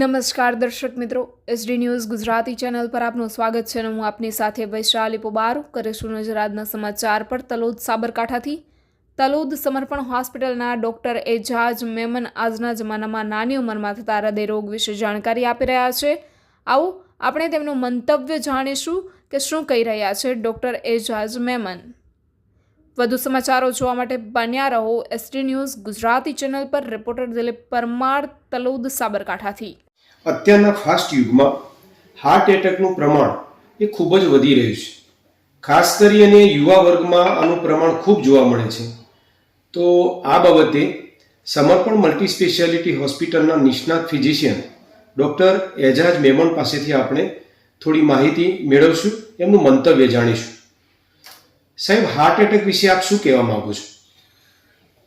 નમસ્કાર દર્શક મિત્રો, એસડી ન્યૂઝ ગુજરાતી ચેનલ પર આપનું સ્વાગત છે અને હું આપની સાથે વૈશાલી પોબારુ કરીશું નજર આજના સમાચાર પર. તલોદ સાબરકાંઠાથી તલોદ સમર્પણ હોસ્પિટલના ડોક્ટર એજાજ મેમન આજના જમાનામાં નાની ઉંમરમાં થતા હૃદયરોગ વિશે જાણકારી આપી રહ્યા છે. આવો આપણે તેમનું મંતવ્ય જાણીશું કે શું કહી રહ્યા છે ડોક્ટર એજાજ મેમન. વધુ સમાચારો જોવા માટે બન્યા રહો એસડી ન્યૂઝ ગુજરાતી ચેનલ પર. રિપોર્ટર દિલીપ પરમાર, તલોદ સાબરકાંઠાથી. અત્યારના ફાસ્ટ યુગમાં હાર્ટ એટેકનું પ્રમાણ એ ખૂબ જ વધી રહ્યું છે. ખાસ કરીને યુવા વર્ગમાં આનું પ્રમાણ ખૂબ જોવા મળે છે. તો આ બાબતે સમર્પણ મલ્ટી સ્પેશિયાલિટી હોસ્પિટલના નિષ્ણાત ફિઝિશિયન ડૉક્ટર એજાજ મેમન પાસેથી આપણે થોડી માહિતી મેળવશું, એમનું મંતવ્ય જાણીશું. સાહેબ, હાર્ટ એટેક વિશે આપ શું કહેવા માંગો છો?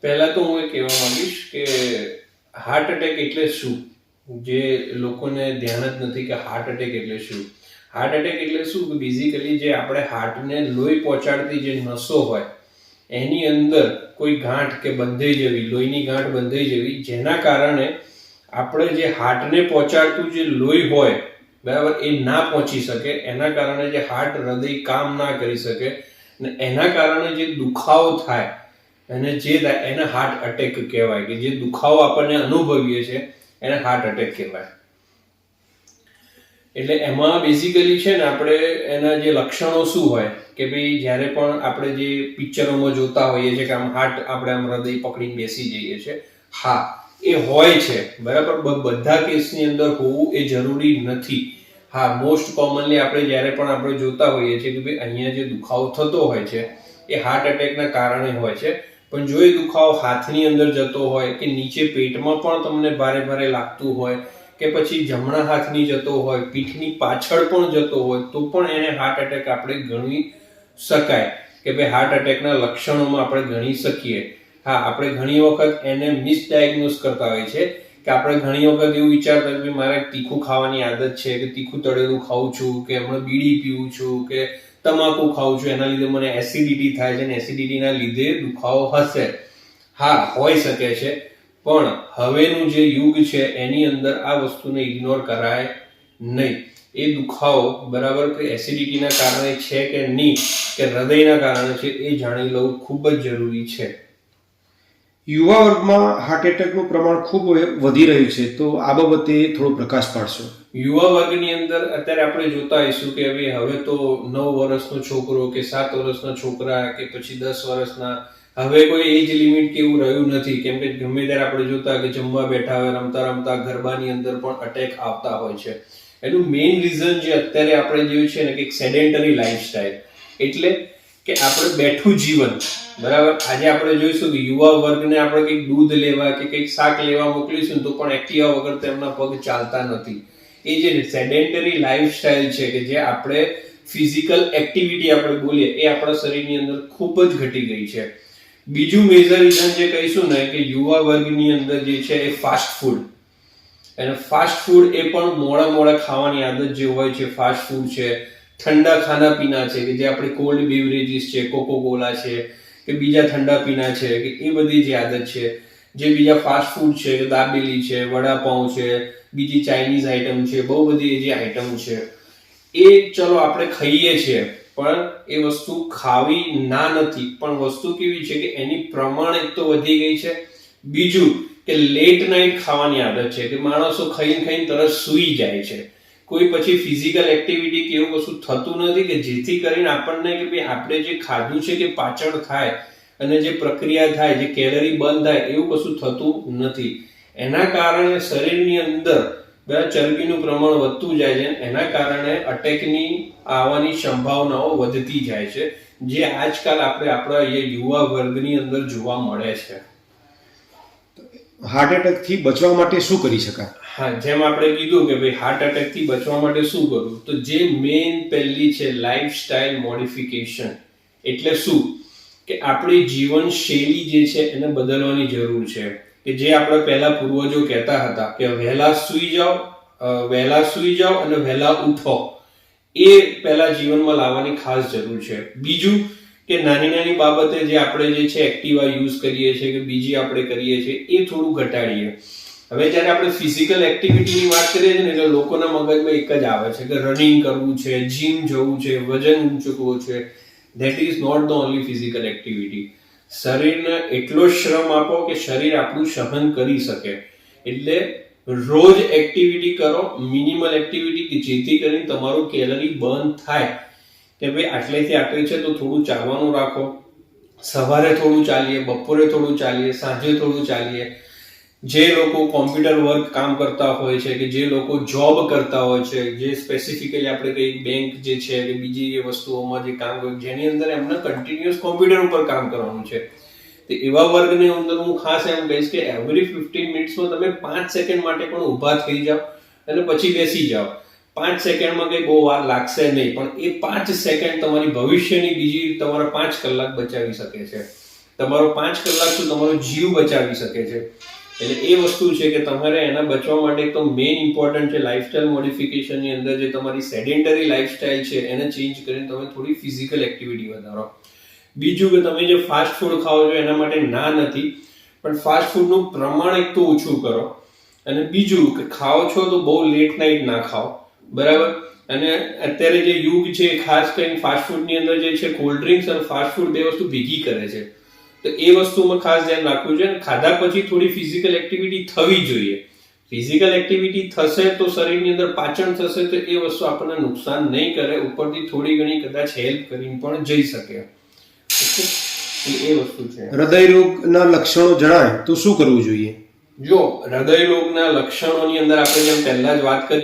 પહેલા તો હું એ કહેવા માંગીશ કે હાર્ટ એટેક એટલે શું, જે લોકોને ધ્યાન જ નથી કે હાર્ટ એટેક એટલે શું. હાર્ટ એટેક એટલે શું કે બેઝિકલી જે આપણે હાર્ટને લોહી પહોંચાડતી જે નસો હોય એની અંદર કોઈ ગાંઠ કે બંધાઈ જવી, લોહીની ગાંઠ બંધાઈ જવી, જેના કારણે આપણે જે હાર્ટને પહોંચાડતું જે લોહી હોય બરાબર એ ના પહોંચી શકે, એના કારણે જે હાર્ટ હૃદય કામ ના કરી શકે ને એના કારણે જે દુખાવો થાય અને જે એને હાર્ટ એટેક કહેવાય, કે જે દુખાવો આપણને અનુભવીએ છીએ એને હાર્ટ એટેક કહેવાય. એટલે એમાં બેઝિકલી છે ને આપણે એના જે લક્ષણો શું હોય કે ભાઈ જ્યારે પણ આપણે જે પિક્ચરોમાં જોતા હોઈએ છીએ કે આમ હાર્ટ આપણે આમ હૃદય પકડીને બેસી જઈએ છીએ, હા એ હોય છે બરાબર. બધા કેસની અંદર હોવું એ જરૂરી નથી. હા, મોસ્ટ કોમનલી આપણે જ્યારે પણ આપણે જોતા હોઈએ છીએ કે ભાઈ અહીંયા જે દુખાવો થતો હોય છે એ હાર્ટ એટેકના કારણે હોય છે. પણ જો એ દુખાવો હાથની અંદર જતો હોય કે નીચે પેટમાં પણ તમને ભારે ભારે લાગતું હોય કે પછી જમણા હાથની જતો હોય, પીઠની પાછળ પણ જતો હોય, તો પણ એને હાર્ટ એટેક આપણે ગણી શકાય કે ભાઈ હાર્ટ એટેકના લક્ષણોમાં આપણે ગણી શકીએ. હા, આપણે ઘણી વખત એને મિસડાયગ્નોઝ કરતા હોય છે કે આપણે ઘણી વખત એવું વિચારતા કે મારે તીખું ખાવાની આદત છે કે તીખું તળેલું ખાઉં છું કે હમણાં બીડી પીવું છું કે તમાકુ ખાઉં છું, એના લીધે મને એસિડિટી થાય છે અને એસિડિટીના લીધે દુખાવો હશે. હા, હોઈ શકે છે, પણ હવેનું જે યુગ છે એની અંદર આ વસ્તુને ઇગ્નોર કરાય નહીં. એ દુખાવો બરાબર કે એસિડિટીના કારણે છે કે નહીં કે હૃદયના કારણે છે એ જાણી લેવું ખૂબ જ જરૂરી છે. યુવા વર્ગમાં હાર્ટ એટેકનું પ્રમાણ ખૂબ વધી રહ્યું છે, તો આ બાબતે થોડો પ્રકાશ પાડશો. યુવા વર્ગની અંદર અત્યારે આપણે જોતા હોઈશું કે હવે તો 9 વર્ષનો છોકરો કે 7 વર્ષના છોકરા કે પછી 10 વર્ષના, હવે કોઈ એજ લિમિટ કે એવું રહ્યું નથી. કેમ કે ગમે ત્યારે આપણે જોતા કે જમવા બેઠા હોય, રમતા રમતા ગરબાની અંદર પણ અટેક આવતા હોય છે. એનું મેઇન રીઝન જે અત્યારે આપણે જોયું છે ને કે સેડેન્ટરી લાઈફસ્ટાઈલ, એટલે કે આપણે બેઠું જીવન બરાબર. આજે આપણે જોઈશું કે યુવા વર્ગને આપણે કંઈક દૂધ લેવા કે કંઈક શાક લેવા મોકલીશું તો પણ એક્ટિવા વગર તેમના પગ ચાલતા નથી. એ જે સેડેન્ટરી લાઈફસ્ટાઈલ છે કે જે આપણે ફિઝિકલ એક્ટિવિટી આપણે બોલીએ એ આપણા શરીરની અંદર ખૂબ જ ઘટી ગઈ છે. બીજું મેજર રીઝન જે કહીશું ને કે યુવા વર્ગની અંદર જે છે એ ફાસ્ટ ફૂડ, અને ફાસ્ટ ફૂડ એ પણ મોડા ખાવાની આદત જે હોય છે, ફાસ્ટ ફૂડ છે, ઠંડા ખાના પીના છે કે જે આપણે કોલ્ડ બેવરેજીસ છે, કોકો કોલા છે કે બીજા ઠંડા પીના છે કે એ બધી જે આદત છે, જે બીજા ફાસ્ટ ફૂડ છે કે દાબેલી છે, વડાપાઉં છે, બીજી ચાઇનીઝ આઈટમ છે, બહુ બધી જે આઈટમ છે એ ચલો આપણે ખાઈએ છીએ, પણ એ વસ્તુ ખાવી ના નથી. પણ વસ્તુ કેવી છે કે એની પ્રમાણ એક તો વધી ગઈ છે. બીજું કે લેટ નાઇટ ખાવાની આદત છે કે માણસો ખાઈને તરત સૂઈ જાય છે. કોઈ પછી ફિઝિકલ એક્ટિવિટી કે એવું કશું થતું નથી કે જેથી કરીને આપણને કે ભાઈ આપણે જે ખાધું છે કે પાચન થાય અને જે પ્રક્રિયા થાય, જે કેલરી બર્ન થાય એવું કશું થતું નથી. એના કારણે શરીરની અંદર ચરબીનું પ્રમાણ વધતું જાય છે. એના કારણે અટેકની આવવાની સંભાવનાઓ વધતી જાય છે, જે આજકાલ આપણે આપણા યુવા વર્ગની અંદર જોવા મળે છે. હાર્ટ એટેકથી બચવા માટે શું કરી શકાય? હા, જેમ આપણે કીધું કે ભાઈ હાર્ટ એટેકથી બચવા માટે શું કરવું, તો જે મેઇન પહેલી છે લાઈફસ્ટાઈલ મોડિફિકેશન. એટલે શું કે આપણી જીવનશૈલી જે છે એને બદલવાની જરૂર છે. કે જે આપણે પહેલા પૂર્વજો કહેતા હતા કે વહેલા સૂઈ જાઓ અને વહેલા ઉઠો, એ પહેલા જીવનમાં લાવવાની ખાસ જરૂર છે. બીજું કે નાની બાબતે જે આપણે જે છે એક્ટિવા યુઝ કરીએ છીએ કે બીજી આપણે કરીએ છીએ એ થોડું ઘટાડીએ. હવે જ્યારે આપણે ફિઝિકલ એક્ટિવિટીની વાત કરીએ છીએ ને એટલે લોકોના મગજમાં એક જ આવે છે કે રનિંગ કરવું છે, જીમ જવું છે, વજન ઊંચકવું છે. That is not the only physical activity. શરીરને એટલો શ્રમ આપો કે શરીર આપણું સહન કરી શકે. એટલે રોજ એક્ટિવિટી કરો, મિનિમલ એક્ટિવિટી, કે જેથી કરીને તમારું કેલરી બર્ન થાય. કે ભાઈ આટલેથી આટલી છે તો થોડું ચાલવાનું રાખો, સવારે થોડું ચાલીએ, બપોરે થોડું ચાલીએ, સાંજે થોડું ચાલીએ. જે લોકો કોમ્પ્યુટર વર્ક કામ કરતા હોય છે, કે જે લોકો જોબ કરતા હોય છે, જે સ્પેસિફિકલી આપણે કઈ બેંક જે છે કે બીજી જે વસ્તુઓમાં જે કામ કરે, જેની અંદર એમને કન્ટિન્યુઅસ કોમ્પ્યુટર ઉપર કામ કરવાનું છે, તો એવા વર્ગની અંદર હું ખાસ એમ કહીશ કે એવરી 15 મિનિટ્સમાં તમે 5 સેકન્ડ માટે પણ ઊભા થઈ જાઓ અને પછી બેસી જાઓ. 5 સેકન્ડમાં કઈ બહુ વાર લાગશે નહીં, પણ એ 5 સેકન્ડ તમારી ભવિષ્યની બીજી તમારા 5 કલાક બચાવી શકે છે. તમારો 5 કલાક શું તમારો જીવ બચાવી શકે છે. એટલે એ વસ્તુ છે કે તમારે એના બચવા માટે તો મેઇન ઇમ્પોર્ટન્ટ છે લાઇફસ્ટાઇલ મોડિફિકેશનની અંદર જે તમારી સેડેન્ટરી લાઇફસ્ટાઇલ છે એને ચેન્જ કરીને તમે થોડી ફિઝિકલ એક્ટિવિટી વધારો. બીજું કે તમે જે ફાસ્ટ ફૂડ ખાઓ છો એના માટે ના નથી, પણ ફાસ્ટ ફૂડનું પ્રમાણ એક તો ઓછું કરો. અને બીજું કે ખાઓ છો તો બહુ લેટ નાઇટ ના ખાઓ, બરાબર. અને અત્યારે જે યુગ છે ખાસ કરીને ફાસ્ટ ફૂડની અંદર જે છે કોલ્ડ ડ્રિંક્સ અને ફાસ્ટ ફૂડ બે વસ્તુ ભેગી કરે છે. તો એ વસ્તુમાં ખાસ ધ્યાન રાખવું જોઈએ. ખાધા પછી થોડી ફિઝિકલ એક્ટિવિટી થવી જોઈએ. ફિઝિકલ એક્ટિવિટી થશે તો શરીરની અંદર પાચન થશે, તો એ વસ્તુ આપણને નુકસાન નહીં કરે, ઉપરથી થોડી ઘણી કદાચ હેલ્પ કરીને પણ જઈ શકે. એ વસ્તુ છે. હૃદય રોગના લક્ષણો જણાય તો શું કરવું જોઈએ? જો હૃદય રોગના લક્ષણોની અંદર આપણે જેમ પહેલા જ વાત કરી